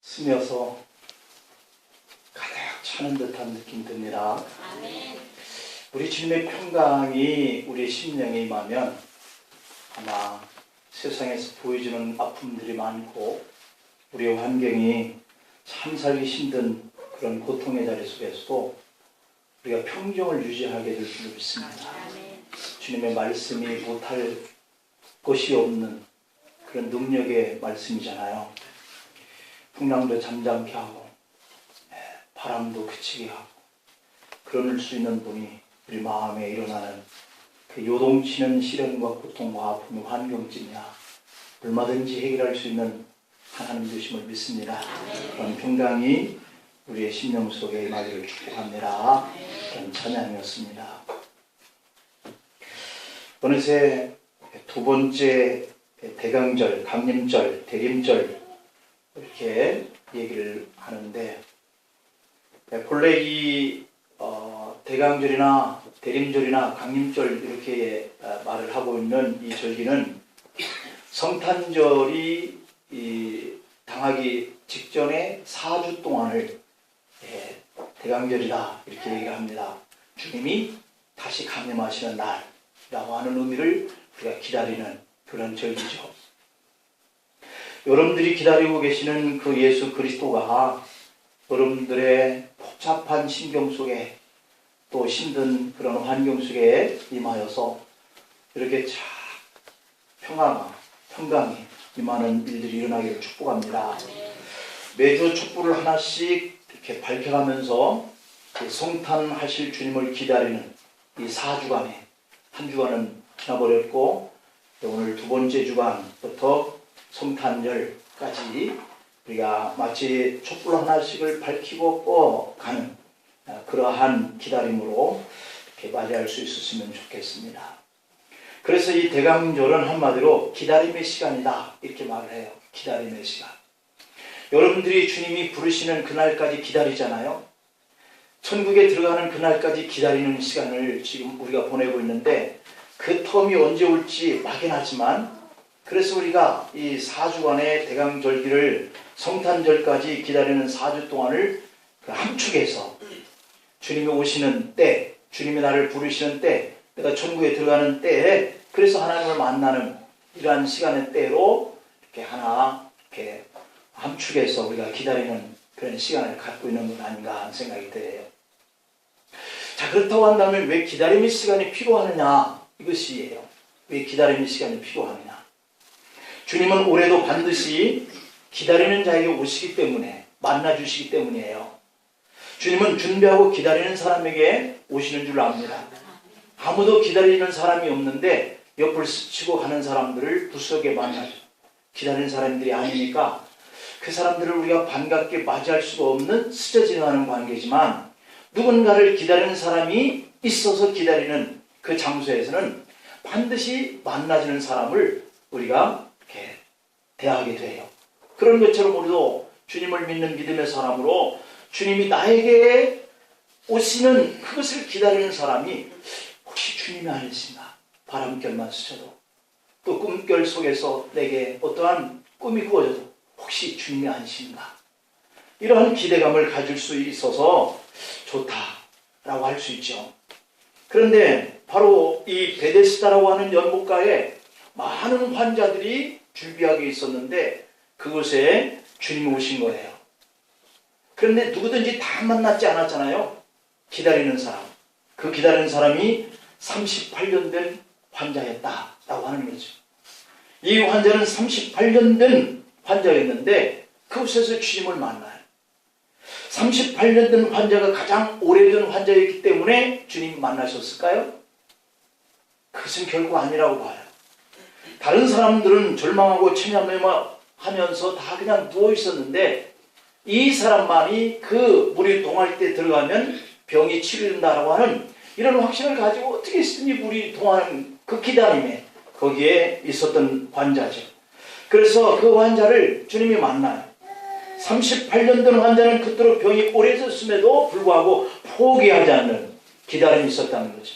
스며서 가득 차는 듯한 느낌 듭니다. 아멘. 우리 주님의 평강이 우리의 심령에 임하면 아마 세상에서 보여주는 아픔들이 많고 우리의 환경이 참 살기 힘든 그런 고통의 자리 속에서도 우리가 평정을 유지하게 될 줄 믿습니다. 아멘. 주님의 말씀이 못할 것이 없는 그런 능력의 말씀이잖아요. 풍랑도 잠잠케 하고 바람도 그치게 하고 그럴 수 있는 분이 우리 마음에 일어나는 그 요동치는 시련과 고통과 아픔의 환경쯤이야 얼마든지 해결할 수 있는 하나님 되심을 믿습니다. 그런 평강이 우리의 심령 속에 임하기를 축복합니다. 그런 찬양이었습니다. 어느새 두 번째 대강절, 강림절, 대림절 이렇게 얘기를 하는데 본래 이 대강절이나 대림절이나 강림절 이렇게 말을 하고 있는 이 절기는 성탄절이 당하기 직전에 4주 동안을 대강절이다 이렇게 얘기를 합니다. 주님이 다시 강림하시는 날이라고 하는 의미를 우리가 기다리는 그런 절기죠. 여러분들이 기다리고 계시는 그 예수 그리스도가 여러분들의 복잡한 심경 속에 또 힘든 그런 환경 속에 임하여서 이렇게 참 평강이 임하는 일들이 일어나기를 축복합니다. 매주 촛불을 하나씩 이렇게 밝혀가면서 성탄하실 주님을 기다리는 이 4주간에 한 주간은 지나버렸고 오늘 두 번째 주간부터 성탄절까지 우리가 마치 촛불 하나씩을 밝히고 가는 그러한 기다림으로 이렇게 맞이할 수 있었으면 좋겠습니다. 그래서 이 대강절은 한마디로 기다림의 시간이다 이렇게 말을 해요. 기다림의 시간. 여러분들이 주님이 부르시는 그날까지 기다리잖아요. 천국에 들어가는 그날까지 기다리는 시간을 지금 우리가 보내고 있는데 그 텀이 언제 올지 막연하지만 그래서 우리가 이 4주간의 대강절기를 성탄절까지 기다리는 4주 동안을 그 함축해서 주님이 오시는 때, 주님이 나를 부르시는 때, 내가 천국에 들어가는 때에 그래서 하나님을 만나는 이러한 시간의 때로 이렇게 하나 이렇게 함축해서 우리가 기다리는 그런 시간을 갖고 있는 건 아닌가 하는 생각이 들어요. 자, 그렇다고 한다면 왜 기다림의 시간이 필요하느냐 이것이에요. 왜 기다림의 시간이 필요하느냐. 주님은 올해도 반드시 기다리는 자에게 오시기 때문에 만나주시기 때문이에요. 주님은 준비하고 기다리는 사람에게 오시는 줄 압니다. 아무도 기다리는 사람이 없는데 옆을 스치고 가는 사람들을 구석에 만나죠. 기다리는 사람들이 아니니까 그 사람들을 우리가 반갑게 맞이할 수가 없는 스쳐 지나가는 관계지만 누군가를 기다리는 사람이 있어서 기다리는 그 장소에서는 반드시 만나지는 사람을 우리가 이렇게 대하게 돼요. 그런 것처럼 우리도 주님을 믿는 믿음의 사람으로 주님이 나에게 오시는 그것을 기다리는 사람이 혹시 주님이 아니신가? 바람결만 스쳐도 또 꿈결 속에서 내게 어떠한 꿈이 꾸어져도 혹시 주님이 아니신가? 이러한 기대감을 가질 수 있어서 좋다라고 할 수 있죠. 그런데 바로 이 베데스다라고 하는 연못가에 많은 환자들이 줄비하게 있었는데 그곳에 주님이 오신 거예요. 그런데 누구든지 다 만났지 않았잖아요. 기다리는 사람. 그 기다리는 사람이 38년 된 환자였다라고 하는 거죠. 이 환자는 38년 된 환자였는데 그곳에서 주님을 만나요. 38년 된 환자가 가장 오래된 환자였기 때문에 주님 만나셨을까요? 그것은 결코 아니라고 봐요. 다른 사람들은 절망하고 체념하면서 다 그냥 누워 있었는데 이 사람만이 그 물이 동할 때 들어가면 병이 치료된다라고 하는 이런 확신을 가지고 어떻게 했든지 물이 동하는 그 기다림에 거기에 있었던 환자죠. 그래서 그 환자를 주님이 만나요. 38년 된 환자는 그토록 병이 오래졌음에도 불구하고 포기하지 않는 기다림이 있었다는 거죠.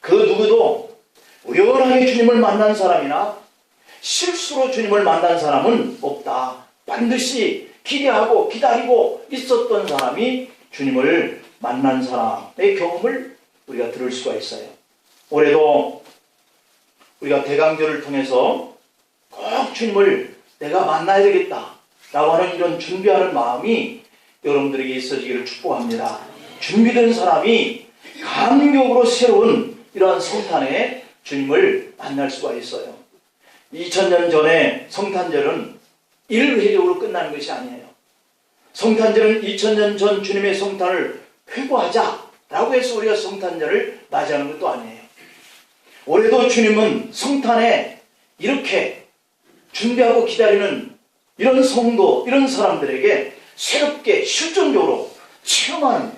그 누구도 우연하게 주님을 만난 사람이나 실수로 주님을 만난 사람은 없다. 반드시 기대하고 기다리고 있었던 사람이 주님을 만난 사람의 경험을 우리가 들을 수가 있어요. 올해도 우리가 대강절을 통해서 꼭 주님을 내가 만나야 되겠다 라고 하는 이런 준비하는 마음이 여러분들에게 있어지기를 축복합니다. 준비된 사람이 감격으로 새로운 이러한 성탄에 주님을 만날 수가 있어요. 2000년 전에 성탄절은 일회적으로 끝나는 것이 아니에요. 성탄절은 2000년 전 주님의 성탄을 회고하자라고 해서 우리가 성탄절을 맞이하는 것도 아니에요. 올해도 주님은 성탄에 이렇게 준비하고 기다리는 이런 성도, 이런 사람들에게 새롭게 실존적으로 체험하는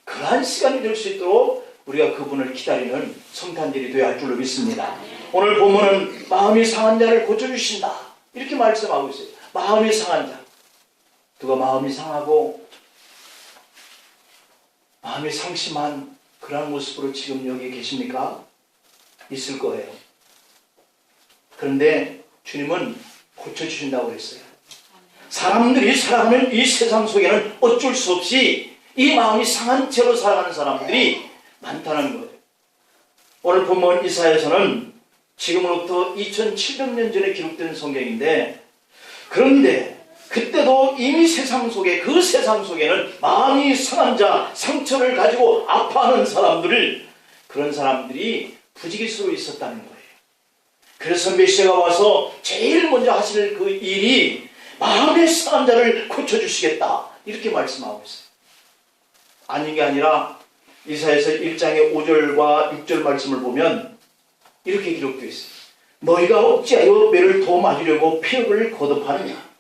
그러한 시간이 될 수 있도록 우리가 그분을 기다리는 성탄절이 되어야 할 줄로 믿습니다. 오늘 본문은 마음이 상한 자를 고쳐주신다 이렇게 말씀하고 있어요. 마음이 상한 자, 누가 마음이 상하고 마음이 상심한 그런 모습으로 지금 여기 계십니까? 있을 거예요. 그런데 주님은 고쳐주신다고 그랬어요. 사람들이 살아가는 이 세상 속에는 어쩔 수 없이 이 마음이 상한 채로 살아가는 사람들이 많다는 거예요. 오늘 본문 이사야서는 지금으로부터 2700년 전에 기록된 성경인데, 그런데 그때도 이미 세상 속에, 그 세상 속에는 마음이 상한 자, 상처를 가지고 아파하는 사람들을, 그런 사람들이 부지기수로 있었다는 거예요. 그래서 메시아가 와서 제일 먼저 하실 그 일이 마음의 상한 자를 고쳐주시겠다 이렇게 말씀하고 있어요. 아닌 게 아니라 이사야서 1장의 5절과 6절 말씀을 보면 이렇게 기록되어 있어요. 너희가 어찌하여 매를 더 맞으려고 피역을 거듭하느냐.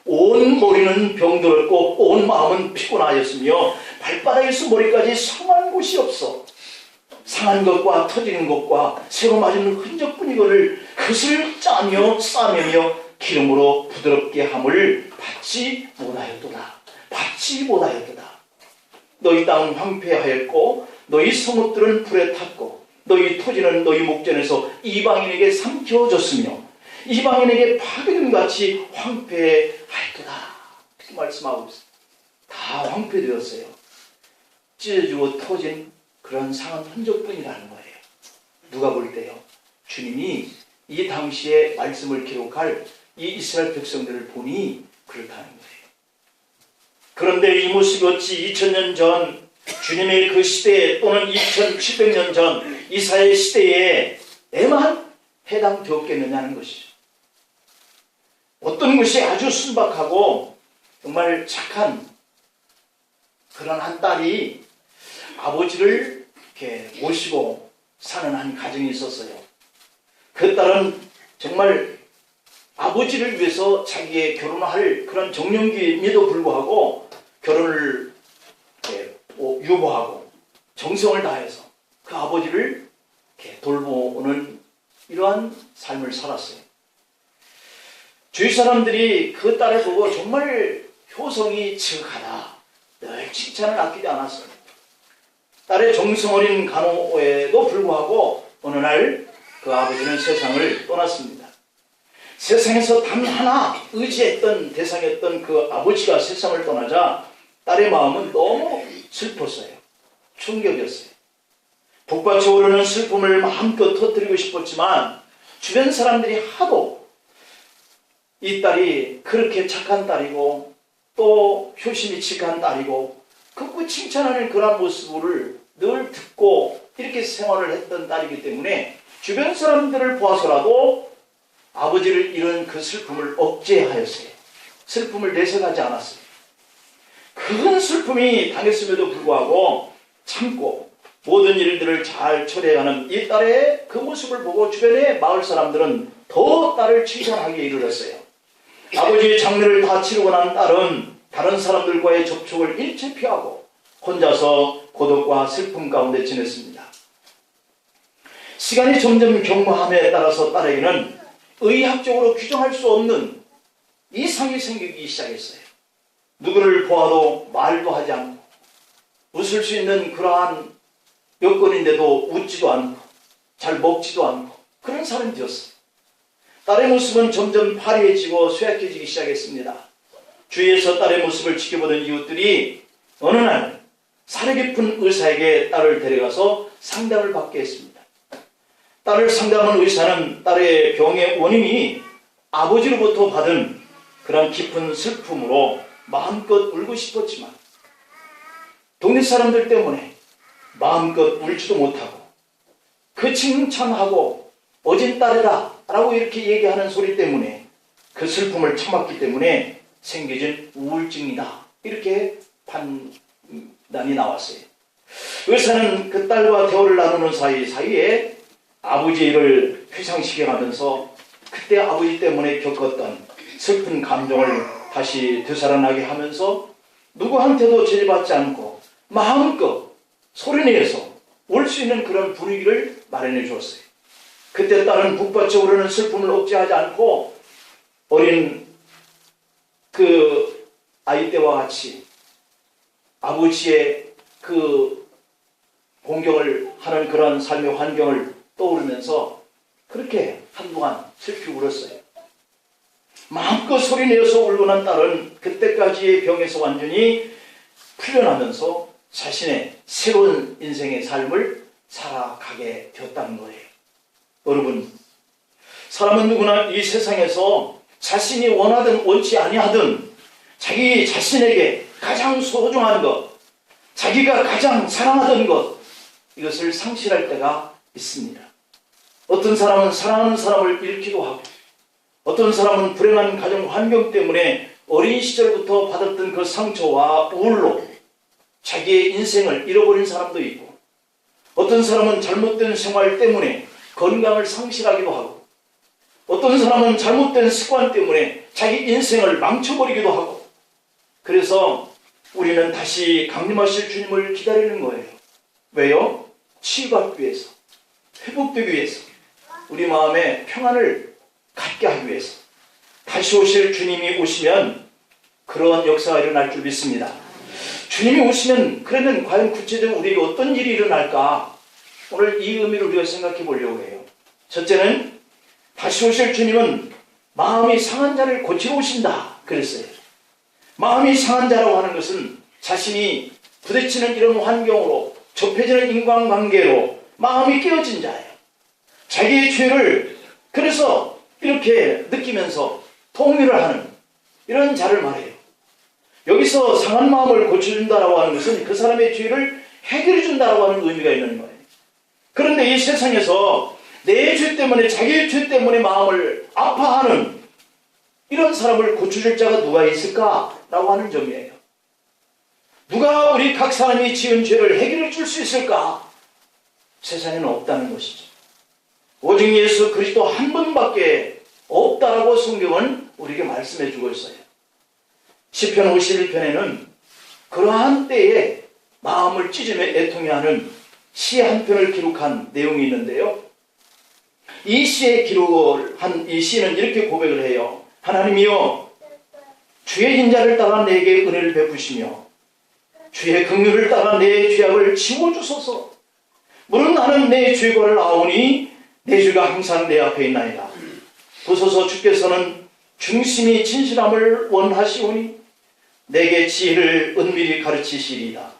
온 머리는 병들었고 온 마음은 피곤하였으며 발바닥에서 머리까지 상한 곳이 없어. 상한 것과 터지는 것과 새로 맞은 흔적뿐이거늘 그것을 짜며 싸매며 기름으로 부드럽게 함을 받지 못하였도다. 받지 못하였도다. 너희 땅은 황폐하였고 너희 성읍들은 불에 탔고 너희 토지는 너희 목전에서 이방인에게 삼켜졌으며 이방인에게 파괴된 같이 황폐하였도다. 이렇게 말씀하고 있어요. 다 황폐되었어요. 찢어지고 터진 그런 상한 흔적뿐이라는 거예요. 누가 볼 때요? 주님이 이 당시에 말씀을 기록할 이 이스라엘 백성들을 보니 그렇다는 거예요. 그런데 이 모습이 어찌 2000년 전 주님의 그 시대에 또는 2700년 전 이사야의 시대에만 해당되었겠느냐는 것이죠. 어떤 것이 아주 순박하고 정말 착한 그런 한 딸이 아버지를 이렇게 모시고 사는 한 가정이 있었어요. 그 딸은 정말 아버지를 위해서 자기의 결혼할 그런 정년기임에도 불구하고 결혼을 유보하고 정성을 다해서 그 아버지를 이렇게 돌보는 이러한 삶을 살았어요. 주위 사람들이 그 딸을 보고 정말 효성이 지극하다, 늘 칭찬을 아끼지 않았어요. 딸의 정성 어린 간호에도 불구하고 어느 날 그 아버지는 세상을 떠났습니다. 세상에서 단 하나 의지했던 대상이었던 그 아버지가 세상을 떠나자 딸의 마음은 너무 슬펐어요. 충격이었어요. 북받쳐 오르는 슬픔을 마음껏 터뜨리고 싶었지만 주변 사람들이 하도 이 딸이 그렇게 착한 딸이고 또 효심이 지극한 딸이고 극구 칭찬하는 그런 모습을 늘 듣고 이렇게 생활을 했던 딸이기 때문에 주변 사람들을 보아서라도 아버지를 잃은 그 슬픔을 억제하였어요. 슬픔을 내색하지 않았어요. 큰 슬픔이 당했음에도 불구하고 참고 모든 일들을 잘 처리해가는 이 딸의 그 모습을 보고 주변의 마을 사람들은 더 딸을 칭찬하기에 이르렀어요. 아버지의 장례를 다 치르고 난 딸은 다른 사람들과의 접촉을 일체 피하고 혼자서 고독과 슬픔 가운데 지냈습니다. 시간이 점점 경과함에 따라서 딸에게는 의학적으로 규정할 수 없는 이상이 생기기 시작했어요. 누구를 보아도 말도 하지 않고 웃을 수 있는 그러한 여건인데도 웃지도 않고 잘 먹지도 않고 그런 사람이었어요. 딸의 모습은 점점 파리해지고 쇠약해지기 시작했습니다. 주위에서 딸의 모습을 지켜보던 이웃들이 어느 날 사려 깊은 의사에게 딸을 데려가서 상담을 받게 했습니다. 딸을 상담한 의사는 딸의 병의 원인이 아버지로부터 받은 그런 깊은 슬픔으로 마음껏 울고 싶었지만 동네 사람들 때문에 마음껏 울지도 못하고 그 칭찬하고 어진 딸이다 라고 이렇게 얘기하는 소리 때문에 그 슬픔을 참았기 때문에 생겨진 우울증이다, 이렇게 판단이 나왔어요. 의사는 그 딸과 대화를 나누는 사이에 아버지의 일을 회상시켜가면서 그때 아버지 때문에 겪었던 슬픈 감정을 다시 되살아나게 하면서 누구한테도 제지받지 않고 마음껏 소리내서 올 수 있는 그런 분위기를 마련해 주었어요. 그때 딸은 북받쳐 오르는 슬픔을 억제하지 않고 어린 그 아이 때와 같이 아버지의 그 공경을 하는 그런 삶의 환경을 떠오르면서 그렇게 한동안 슬피 울었어요. 마음껏 소리내어서 울고 난 딸은 그때까지의 병에서 완전히 풀려나면서 자신의 새로운 인생의 삶을 살아가게 되었다는 거예요. 여러분, 사람은 누구나 이 세상에서 자신이 원하든 원치 아니하든 자기 자신에게 가장 소중한 것, 자기가 가장 사랑하던 것, 이것을 상실할 때가 있습니다. 어떤 사람은 사랑하는 사람을 잃기도 하고, 어떤 사람은 불행한 가정 환경 때문에 어린 시절부터 받았던 그 상처와 우울로 자기의 인생을 잃어버린 사람도 있고, 어떤 사람은 잘못된 생활 때문에 건강을 상실하기도 하고, 어떤 사람은 잘못된 습관 때문에 자기 인생을 망쳐버리기도 하고, 그래서 우리는 다시 강림하실 주님을 기다리는 거예요. 왜요? 치유받기 위해서, 회복되기 위해서, 우리 마음에 평안을 갖게 하기 위해서. 다시 오실 주님이 오시면 그런 역사가 일어날 줄 믿습니다. 주님이 오시면 그러면 과연 구체적으로 우리에게 어떤 일이 일어날까? 오늘 이 의미를 우리가 생각해 보려고 해요. 첫째는 다시 오실 주님은 마음이 상한 자를 고치러 오신다 그랬어요. 마음이 상한 자라고 하는 것은 자신이 부딪히는 이런 환경으로, 좁혀지는 인간관계로 마음이 깨어진 자예요. 자기의 죄를 그래서 이렇게 느끼면서 통일을 하는 이런 자를 말해요. 여기서 상한 마음을 고쳐준다라고 하는 것은 그 사람의 죄를 해결해 준다라고 하는 의미가 있는 거예요. 그런데 이 세상에서 내 죄 때문에, 자기의 죄 때문에 마음을 아파하는 이런 사람을 고쳐줄 자가 누가 있을까라고 하는 점이에요. 누가 우리 각 사람이 지은 죄를 해결해 줄 수 있을까? 세상에는 없다는 것이죠. 오직 예수 그리스도 한 분밖에 없다라고 성경은 우리에게 말씀해 주고 있어요. 시편 51편에는 그러한 때에 마음을 찢으며 애통해하는 시 한 편을 기록한 내용이 있는데요. 이 시에 기록을 한 이 시는 이렇게 고백을 해요. 하나님이여, 주의 인자를 따라 내게 은혜를 베푸시며 주의 긍휼을 따라 내 죄악을 지워주소서. 물론 나는 내 죄과를 아오니 내 죄가 항상 내 앞에 있나이다. 보소서, 주께서는 중심이 진실함을 원하시오니 내게 지혜를 은밀히 가르치시리이다.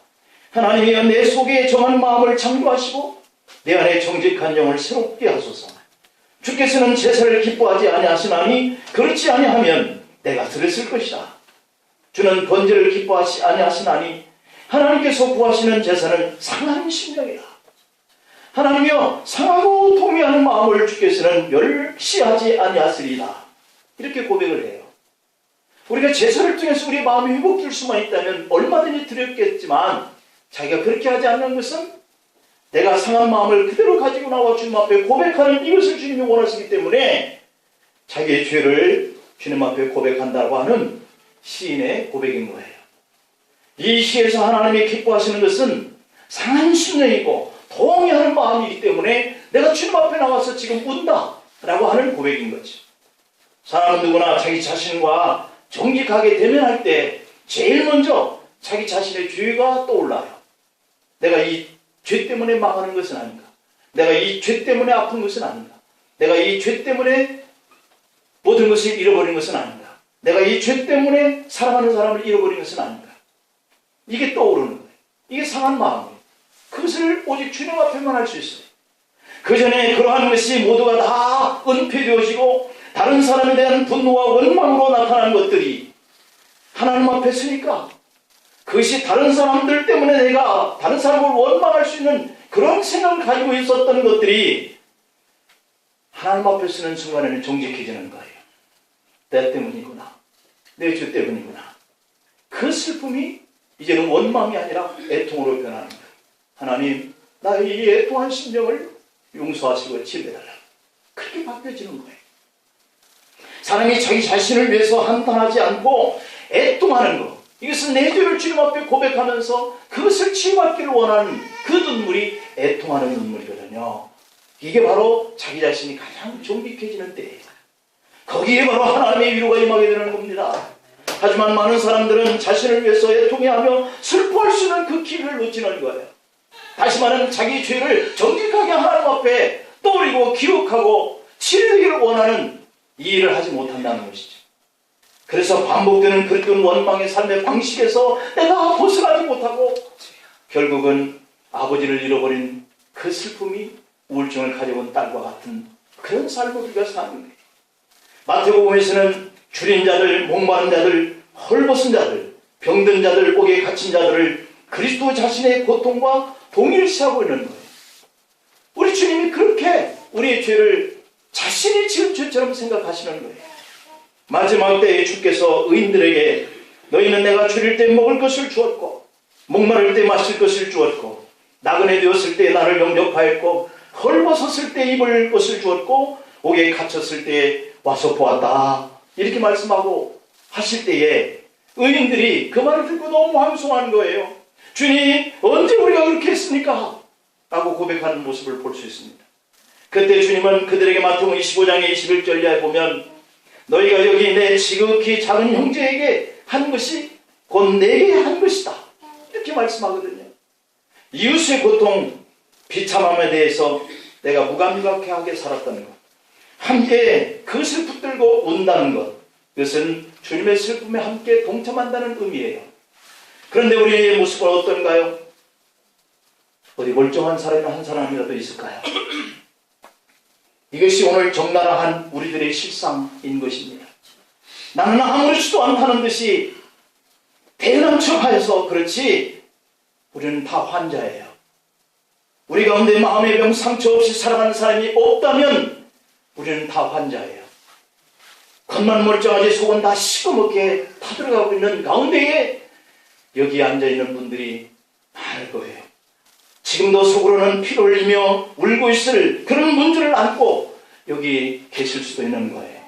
하나님이여, 내 속에 정한 마음을 창조하시고 내 안에 정직한 영을 새롭게 하소서. 주께서는 제사를 기뻐하지 아니하시나니 그렇지 아니하면 내가 들었을 것이다. 주는 번제를 기뻐하지 아니하시나니 하나님께서 구하시는 제사는 상한 심령이다. 하나님이여, 상하고 통회하는 마음을 주께서는 멸시하지 아니하시리이다. 이렇게 고백을 해요. 우리가 제사를 통해서 우리 마음이 회복될 수만 있다면 얼마든지 드렸겠지만 자기가 그렇게 하지 않는 것은 내가 상한 마음을 그대로 가지고 나와 주님 앞에 고백하는 이것을 주님이 원하시기 때문에 자기의 죄를 주님 앞에 고백한다고 하는 시인의 고백인 거예요. 이 시에서 하나님이 기뻐하시는 것은 상한 심령이고 동의하는 마음이기 때문에 내가 주님 앞에 나와서 지금 운다라고 하는 고백인 거죠. 사람은 누구나 자기 자신과 정직하게 대면할 때 제일 먼저 자기 자신의 죄가 떠올라요. 내가 이 죄 때문에 망하는 것은 아닌가? 내가 이 죄 때문에 아픈 것은 아닌가? 내가 이 죄 때문에 모든 것을 잃어버린 것은 아닌가? 내가 이 죄 때문에 사랑하는 사람을 잃어버린 것은 아닌가. 이게 떠오르는 거예요. 이게 상한 마음이에요. 그것을 오직 주님 앞에만 할 수 있어요. 그 전에 그러한 것이 모두가 다 은폐되어지고 다른 사람에 대한 분노와 원망으로 나타나는 것들이 하나님 앞에 서니까 그것이 다른 사람들 때문에 내가 다른 사람을 원망할 수 있는 그런 생각을 가지고 있었던 것들이 하나님 앞에 서는 순간에는 정직해지는 거예요. 내 때문이구나. 내 죄 때문이구나. 그 슬픔이 이제는 원망이 아니라 애통으로 변하는 거예요. 하나님, 나의 이 애통한 심정을 용서하시고 치료해달라. 그렇게 바뀌어지는 거예요. 사람이 자기 자신을 위해서 한탄하지 않고 애통하는 것, 이것은 내 죄를 주님 앞에 고백하면서 그것을 치유받기를 원하는 그 눈물이 애통하는 눈물이거든요. 이게 바로 자기 자신이 가장 정직해지는 때예요. 거기에 바로 하나님의 위로가 임하게 되는 겁니다. 하지만 많은 사람들은 자신을 위해서 애통해하며 슬퍼할 수 있는 그 기회를 놓치는 거예요. 다시 말하면 자기 죄를 정직하게 하나님 앞에 떠올리고 기록하고 치료되기를 원하는 이 일을 하지 못한다는 것이죠. 그래서 반복되는 그릇된 원망의 삶의 방식에서 내가 벗어나지 못하고 결국은 아버지를 잃어버린 그 슬픔이 우울증을 가져온 딸과 같은 그런 삶을 우리가 사는 거예요. 마태복음에서는 줄인 자들, 목마른 자들, 헐벗은 자들, 병든 자들, 옥에 갇힌 자들을 그리스도 자신의 고통과 동일시하고 있는 거예요. 우리 주님이 그렇게 우리의 죄를 자신이 지은 죄처럼 생각하시는 거예요. 마지막 때에 주께서 의인들에게 너희는 내가 줄일 때 먹을 것을 주었고 목마를 때 마실 것을 주었고 나그네 되었을 때 나를 영접하였고 헐벗었을 때 입을 것을 주었고 옥에 갇혔을 때 와서 보았다. 이렇게 말씀하고 하실 때에 의인들이 그 말을 듣고 너무 황송한 거예요. 주님, 언제 우리가 그렇게 했습니까? 라고 고백하는 모습을 볼 수 있습니다. 그때 주님은 그들에게 마태복음 25장의 21절에 보면 너희가 여기 내 지극히 작은 형제에게 한 것이 곧 내게 한 것이다. 이렇게 말씀하거든요. 이웃의 고통, 비참함에 대해서 내가 무감각하게 살았다는 것, 함께 그것을 붙들고 운다는 것, 그것은 주님의 슬픔에 함께 동참한다는 의미예요. 그런데 우리의 모습은 어떤가요? 어디 멀쩡한 사람이 한 사람이라도 있을까요? 이것이 오늘 적나라한 우리들의 실상인 것입니다. 나는 아무렇지도 않다는 듯이 대단한 척하여서 그렇지 우리는 다 환자예요. 우리 가운데 마음의 병 상처 없이 살아가는 사람이 없다면 우리는 다 환자예요. 겉만 멀쩡하지 속은 다 시커멓게 타들어가고 있는 가운데에 여기 앉아있는 분들이 많을 거예요. 지금도 속으로는 피를 흘리며 울고 있을 그런 문제를 안고 여기 계실 수도 있는 거예요.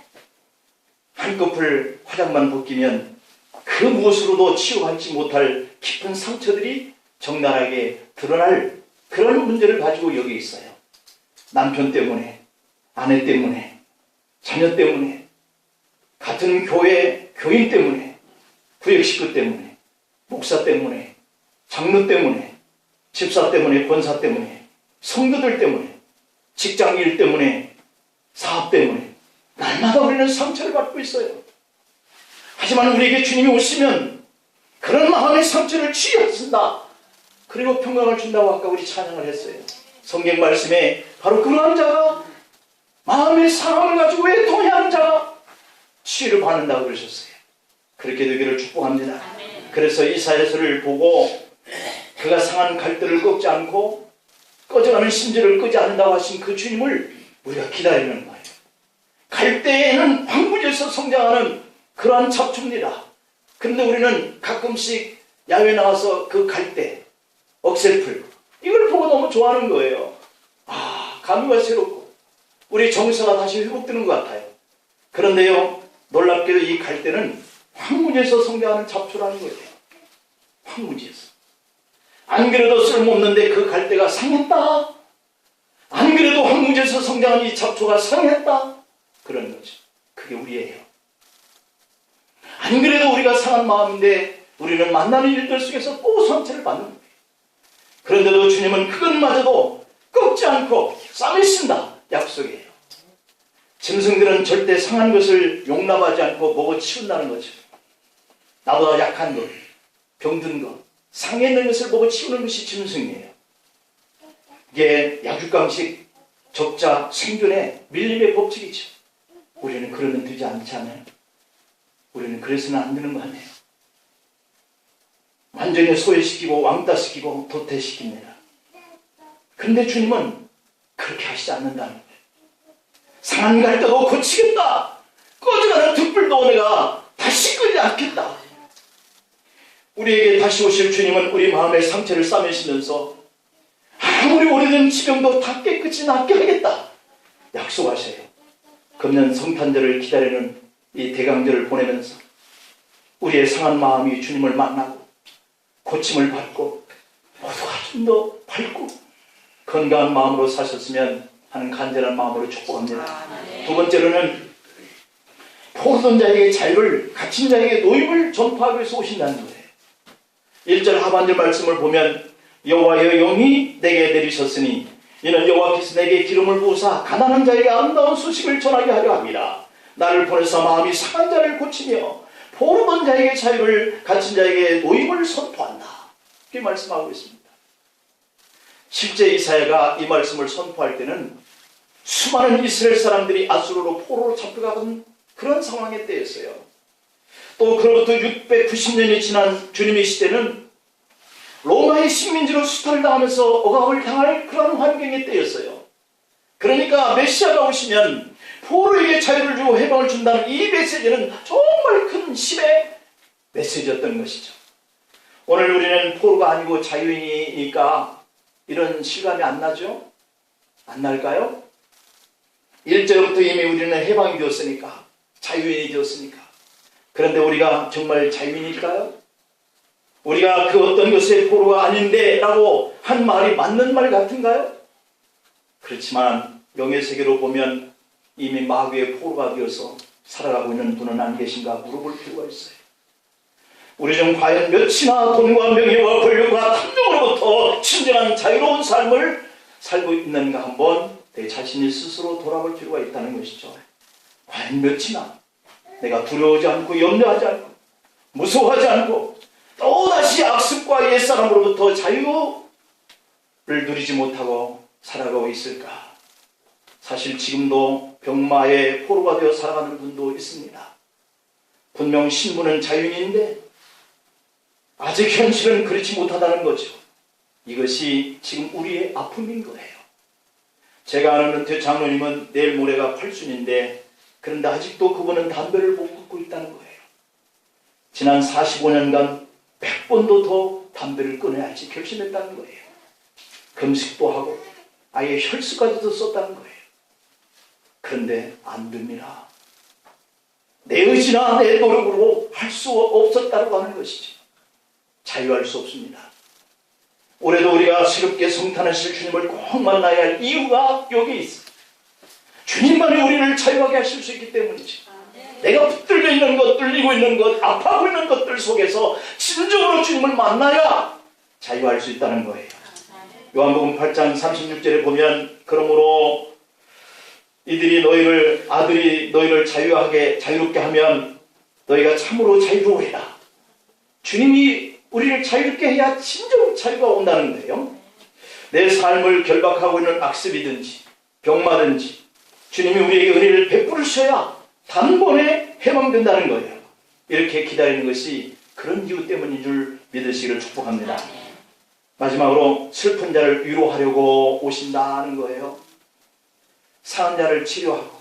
한꺼풀 화장만 벗기면 그 무엇으로도 치유받지 못할 깊은 상처들이 적나라하게 드러날 그런 문제를 가지고 여기 있어요. 남편 때문에, 아내 때문에, 자녀 때문에, 같은 교회 교인 때문에, 구역 식구 때문에, 목사 때문에, 장로 때문에, 집사 때문에, 권사 때문에, 성도들 때문에, 직장 일 때문에, 사업 때문에 날마다 우리는 상처를 받고 있어요. 하지만 우리에게 주님이 오시면 그런 마음의 상처를 치유하신다. 그리고 평강을 준다고 아까 우리 찬양을 했어요. 성경 말씀에 바로 그러한 자가 마음의 상함을 가지고 애통해하는 자가 치유를 받는다고 그러셨어요. 그렇게 되기를 축복합니다. 그래서 이사야서를 보고 그가 상한 갈대를 꺾지 않고 꺼져가는 심지를 끄지 않는다고 하신 그 주님을 우리가 기다리는 거예요. 갈대에는 황무지에서 성장하는 그러한 잡초입니다. 그런데 우리는 가끔씩 야외에 나와서 그 갈대, 억새풀 이걸 보고 너무 좋아하는 거예요. 아, 감회가 새롭고 우리 정서가 다시 회복되는 것 같아요. 그런데요, 놀랍게도 이 갈대는 황무지에서 성장하는 잡초라는 거예요. 황무지에서. 안 그래도 쓸모없는데 그 갈대가 상했다. 안 그래도 황무지에서 성장한 이 잡초가 상했다. 그런 거죠. 그게 우리예요. 안 그래도 우리가 상한 마음인데 우리는 만나는 일들 속에서 또 상처를 받는 거예요. 그런데도 주님은 그것마저도 꺾지 않고 싸매신다 약속이에요. 짐승들은 절대 상한 것을 용납하지 않고 먹어 치운다는 거죠. 나보다 약한 것, 병든 것, 상해 있는 것을 먹어 치우는 것이 짐승이에요. 이게 약육강식, 적자, 생존의 밀림의 법칙이죠. 우리는 그러면 되지 않지 않아요? 우리는 그래서는 안 되는 거 아니에요. 완전히 소외시키고 왕따시키고 도태시킵니다. 그런데 주님은 그렇게 하시지 않는다는 거예요. 상한 갈대도 고치겠다. 꺼져가는 등불도 내가 다시 끄지 않겠다. 우리에게 다시 오실 주님은 우리 마음의 상처를 싸매시면서 아무리 오래된 지병도 다 깨끗이 낫게 하겠다 약속하셔요. 금년 성탄절을 기다리는 이 대강절을 보내면서 우리의 상한 마음이 주님을 만나고 고침을 받고 모두가 좀 더 밝고 건강한 마음으로 사셨으면 하는 간절한 마음으로 축복합니다. 두 번째로는 포로된 자에게 자유를, 갇힌 자에게 노임을 전파하기 위해서 오신다는 거예요. 1절 하반절 말씀을 보면 여호와의 영이 내게 내리셨으니 이는 여호와께서 내게 기름을 부으사 가난한 자에게 아름다운 소식을 전하게 하려 함이라. 나를 보내사 마음이 상한 자를 고치며 포로된 자에게 자유를, 갇힌 자에게 노임을 선포한다. 이렇게 말씀하고 있습니다. 실제 이사야가 이 말씀을 선포할 때는 수많은 이스라엘 사람들이 아수르로 포로로 잡혀가던 그런 상황에 때였어요. 또 그로부터 690년이 지난 주님의 시대는 로마의 식민지로 수탈을 당하면서 억압을 당할 그런 환경에 때였어요. 그러니까 메시아가 오시면 포로에게 자유를 주고 해방을 준다는 이 메시지는 정말 큰 힘의 메시지였던 것이죠. 오늘 우리는 포로가 아니고 자유인이니까 이런 실감이 안 나죠? 안 날까요? 1절부터 이미 우리는 해방이 되었으니까, 자유인이 되었으니까. 그런데 우리가 정말 자유인일까요? 우리가 그 어떤 것의 포로가 아닌데 라고 한 말이 맞는 말 같은가요? 그렇지만 영의 세계로 보면 이미 마귀의 포로가 되어서 살아가고 있는 분은 안 계신가 물어볼 필요가 있어요. 우리 중 과연 몇이나 돈과 명예와 권력과 탐욕으로부터 진정한 자유로운 삶을 살고 있는가 한번 내 자신이 스스로 돌아볼 필요가 있다는 것이죠. 과연 몇이나 내가 두려워하지 않고 염려하지 않고 무서워하지 않고 또다시 악습과 옛사람으로부터 자유를 누리지 못하고 살아가고 있을까? 사실 지금도 병마의 포로가 되어 살아가는 분도 있습니다. 분명 신분은 자유인인데 아직 현실은 그렇지 못하다는 거죠. 이것이 지금 우리의 아픔인 거예요. 제가 아는 은퇴 장로님은 내일 모레가 8순인데 그런데 아직도 그분은 담배를 못 끊고 있다는 거예요. 지난 45년간 100번도 더 담배를 끊어야지 결심했다는 거예요. 금식도 하고 아예 혈수까지도 썼다는 거예요. 그런데 안 됩니다. 내 의지나 내 노력으로 할 수 없었다고 하는 것이죠. 자유할 수 없습니다. 올해도 우리가 새롭게 성탄하실 주님을 꼭 만나야 할 이유가 여기 있습니다. 주님만이 우리를 자유하게 하실 수 있기 때문이지. 내가 붙들려 있는 것, 뚫리고 있는 것, 아파하고 있는 것들 속에서 진정으로 주님을 만나야 자유할 수 있다는 거예요. 요한복음 8장 36절에 보면 그러므로 아들이 너희를 자유롭게 하면 너희가 참으로 자유로우리라. 주님이 우리를 자유롭게 해야 진정 자유가 온다는 거예요. 내 삶을 결박하고 있는 악습이든지 병마든지 주님이 우리에게 은혜를 베풀으셔야 단번에 해방된다는 거예요. 이렇게 기다리는 것이 그런 이유 때문인 줄 믿으시기를 축복합니다. 마지막으로 슬픈 자를 위로하려고 오신다는 거예요. 상한 자를 치료하고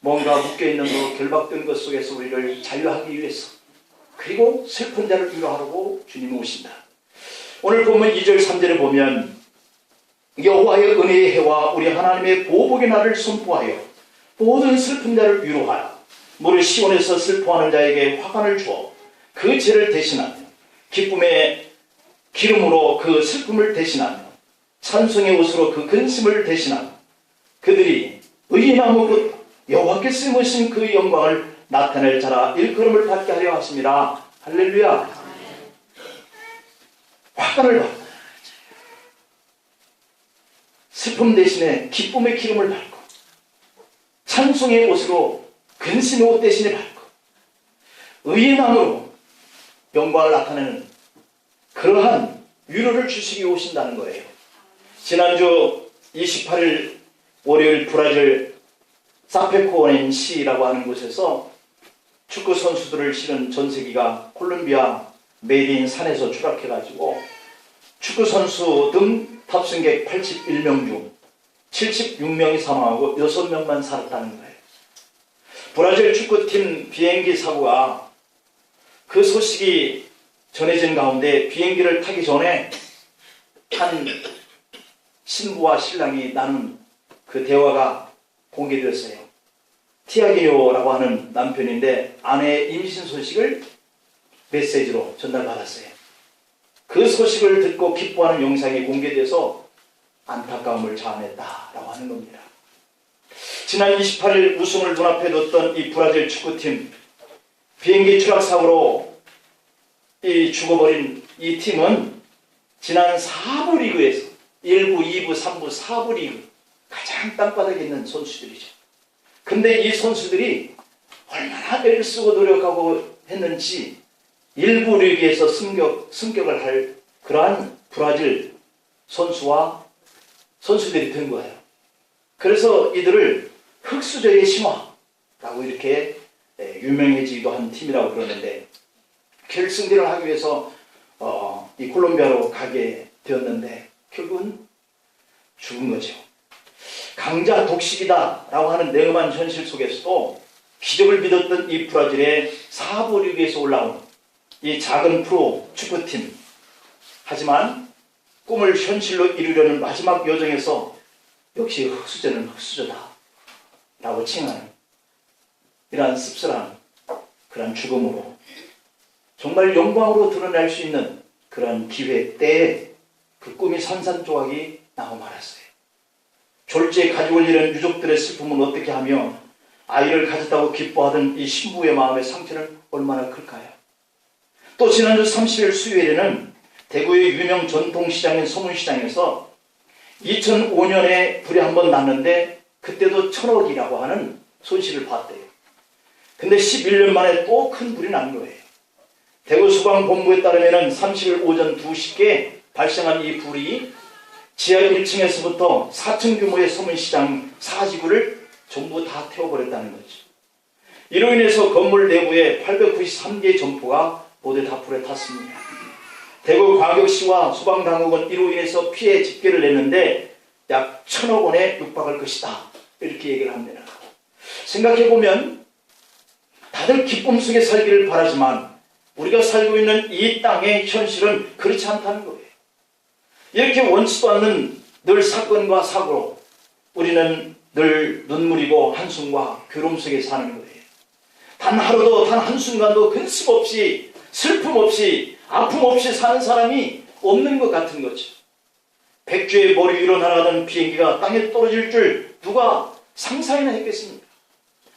뭔가 묶여있는 것, 결박된 것 속에서 우리를 자유하기 위해서 그리고 슬픈 자를 위로하려고 주님이 오신다. 오늘 보면 2절 3절에 보면 여호와의 은혜의 해와 우리 하나님의 보복의 날을 선포하여 모든 슬픈 자를 위로하여 무릇 시온에서 슬퍼하는 자에게 화관을 주어 그 죄를 대신하며 기쁨의 기름으로 그 슬픔을 대신하며 찬송의 옷으로 그 근심을 대신하며 그들이 의인하고 그 여호와께서 심으신 그 영광을 나타낼 자라 일컬음을 받게 하려 하십니다. 할렐루야. 화관을 받고 슬픔 대신에 기쁨의 기름을 받고 찬송의 옷으로 근심의 옷 대신에 밟고 의의 나무로 영광을 나타내는 그러한 위로를 주시기 오신다는 거예요. 지난주 28일 월요일 브라질 사페코넨시라고 하는 곳에서 축구 선수들을 실은 전세기가 콜롬비아 메디인 산에서 추락해가지고 축구 선수 등 탑승객 81명 중 76명이 사망하고 6명만 살았다는 거예요. 브라질 축구팀 비행기 사고가 그 소식이 전해진 가운데 비행기를 타기 전에 한 신부와 신랑이 나눈 그 대화가 공개되었어요. 티아기뇨라고 하는 남편인데 아내의 임신 소식을 메시지로 전달받았어요. 그 소식을 듣고 기뻐하는 영상이 공개돼서 안타까움을 자아냈다라고 하는 겁니다. 지난 28일 우승을 눈앞에 뒀던 이 브라질 축구팀 비행기 추락사고로 죽어버린 이 팀은 지난 4부 리그에서 1부, 2부, 3부, 4부 리그 가장 땅바닥에 있는 선수들이죠. 근데 이 선수들이 얼마나 애를 쓰고 노력하고 했는지 1부 리그에서 승격을 할 그러한 브라질 선수들이 된 거예요. 그래서 이들을 흑수저의 신화라고 이렇게 유명해지기도 한 팀이라고 그러는데 결승전을 하기 위해서 이 콜롬비아로 가게 되었는데 결국은 죽은 거죠. 강자 독식이다 라고 하는 냉엄한 현실 속에서도 기적을 믿었던 이 브라질의 4부 리그에서 올라온 이 작은 프로 축구팀, 하지만 꿈을 현실로 이루려는 마지막 여정에서 역시 흑수저는 흑수저다 라고 칭하는 이러한 씁쓸한 그런 죽음으로 정말 영광으로 드러날 수 있는 그런 기회 때에 그 꿈이 산산조각이 나고 말았어요. 졸지에 가지고 있는 유족들의 슬픔은 어떻게 하며 아이를 가졌다고 기뻐하던 이 신부의 마음의 상처는 얼마나 클까요? 또 지난주 30일 수요일에는 대구의 유명 전통시장인 서문시장에서 2005년에 불이 한번 났는데 그때도 1,000억이라고 하는 손실을 봤대요. 근데 11년 만에 또 큰 불이 난 거예요. 대구소방본부에 따르면 30일 오전 2시께 발생한 이 불이 지하 1층에서부터 4층 규모의 서문시장 4지구를 전부 다 태워버렸다는 거죠. 이로 인해서 건물 내부에 893개의 점포가 모두 다 불에 탔습니다. 대구광역시와 소방당국은 이로 인해서 피해 집계를 냈는데 약 1,000억 원에 육박할 것이다 이렇게 얘기를 합니다. 생각해보면 다들 기쁨 속에 살기를 바라지만 우리가 살고 있는 이 땅의 현실은 그렇지 않다는 거예요. 이렇게 원치도 않는 늘 사건과 사고로 우리는 늘 눈물이고 한숨과 괴로움 속에 사는 거예요. 단 하루도 단 한순간도 근심 없이 슬픔 없이 아픔 없이 사는 사람이 없는 것 같은 거죠. 백주의 머리 위로 날아가던 비행기가 땅에 떨어질 줄 누가 상상이나 했겠습니까?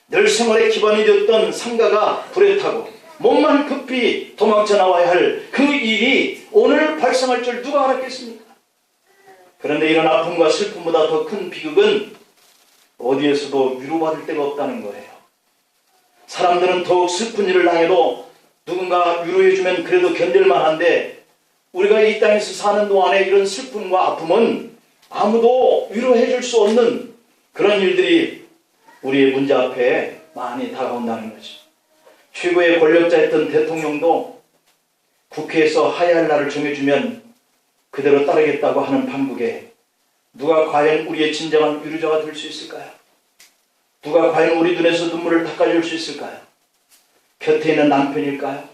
늘 생활의 기반이 되었던 상가가 불에 타고 몸만 급히 도망쳐 나와야 할 그 일이 오늘 발생할 줄 누가 알았겠습니까? 그런데 이런 아픔과 슬픔보다 더 큰 비극은 어디에서도 위로받을 데가 없다는 거예요. 사람들은 더욱 슬픈 일을 당해도 누군가 위로해주면 그래도 견딜만한데 우리가 이 땅에서 사는 동안에 이런 슬픔과 아픔은 아무도 위로해줄 수 없는 그런 일들이 우리의 문제 앞에 많이 다가온다는 거죠. 최고의 권력자였던 대통령도 국회에서 하야할 날을 정해주면 그대로 따르겠다고 하는 판국에 누가 과연 우리의 진정한 위로자가 될 수 있을까요? 누가 과연 우리 눈에서 눈물을 닦아줄 수 있을까요? 곁에 있는 남편일까요?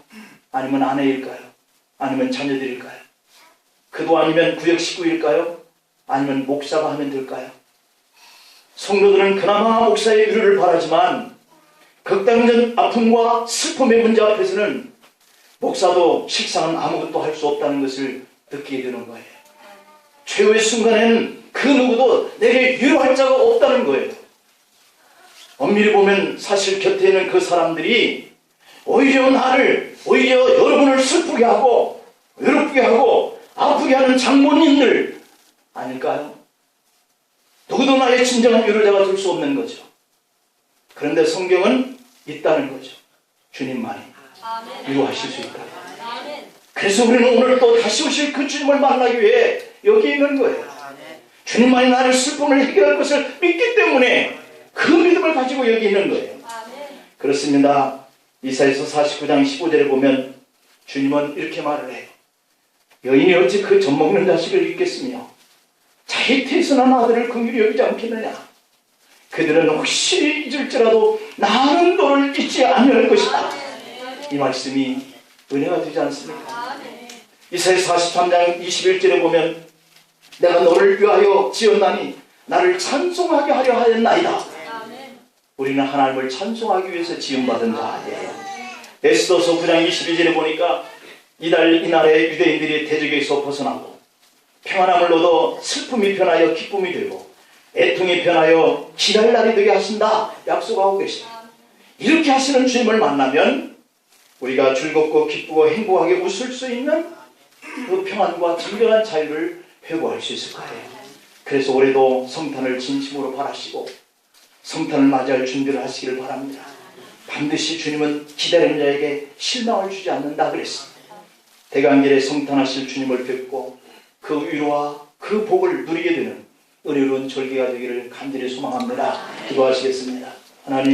아니면 아내일까요? 아니면 자녀들일까요? 그도 아니면 구역 식구일까요? 아니면 목사가 하면 될까요? 성도들은 그나마 목사의 위로를 바라지만 극단적 아픔과 슬픔의 문제 앞에서는 목사도 실상은 아무것도 할 수 없다는 것을 느끼게 되는 거예요. 최후의 순간에는 그 누구도 내게 위로할 자가 없다는 거예요. 엄밀히 보면 사실 곁에 있는 그 사람들이 오히려 여러분을 슬프게 하고 외롭게 하고 아프게 하는 장본인들 아닐까요? 누구도 나의 진정한 위로자가 될 수 없는 거죠. 그런데 성경은 있다는 거죠. 주님만이 아멘. 위로하실 수 있다. 아멘. 그래서 우리는 오늘 또 다시 오실 그 주님을 만나기 위해 여기 있는 거예요. 주님만이 나를 슬픔을 해결할 것을 믿기 때문에 그 믿음을 가지고 여기 있는 거예요. 아멘. 그렇습니다. 이사야서 49장 15절에 보면 주님은 이렇게 말을 해요. 여인이 어찌 그 젖먹는 자식을 잊겠으며 자기 태어난 아들을 긍휼히 여기지 않겠느냐. 그들은 혹시 잊을지라도 나는 너를 잊지 않을 것이다. 이 말씀이 은혜가 되지 않습니까? 아멘. 이사야 43장 21절에 보면 내가 너를 위하여 지었나니 나를 찬송하게 하려 하였나이다. 아멘. 우리는 하나님을 찬송하기 위해서 지음받은 자예요. 에스더서 9장 22절에 보니까 이날에 유대인들이 대적에서 벗어나고 평안함을 얻어 슬픔이 변하여 기쁨이 되고 애통이 변하여 기랄 날이 되게 하신다 약속하고 계십니다. 이렇게 하시는 주님을 만나면 우리가 즐겁고 기쁘고 행복하게 웃을 수 있는 그 평안과 진정한 자유를 회복할 수 있을 거예요. 그래서 올해도 성탄을 진심으로 바라시고 성탄을 맞이할 준비를 하시기를 바랍니다. 반드시 주님은 기다리는 자에게 실망을 주지 않는다 그랬습니다. 대강절에 성탄하실 주님을 뵙고 그 위로와 그 복을 누리게 되는 은혜로운 절기가 되기를 간절히 소망합니다. 기도하시겠습니다. 하나님